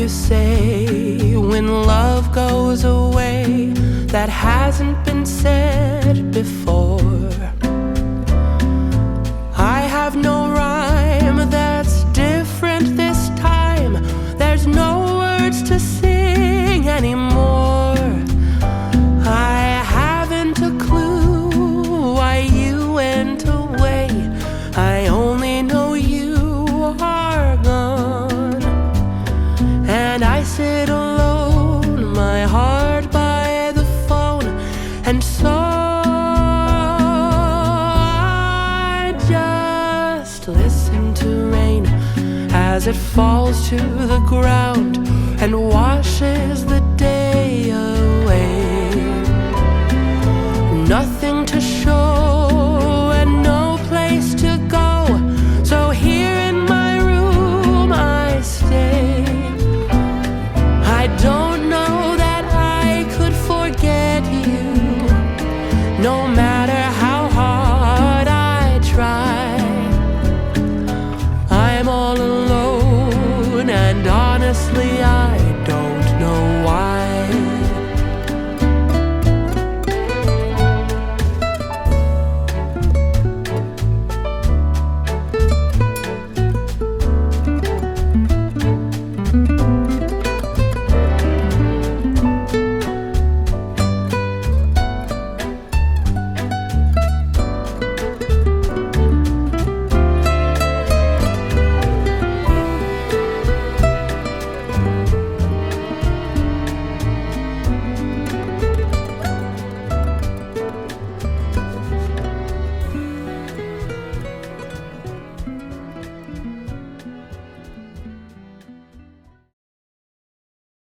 you say when love goes away that hasn't been said before? I have no rhyme that's different this time. There's no words to sing anymore. I haven't a clue why you went away. I only know you are gone. And I sit alone, my heart by the phone, and so I just listen to rain as it falls to the ground and washes the day away.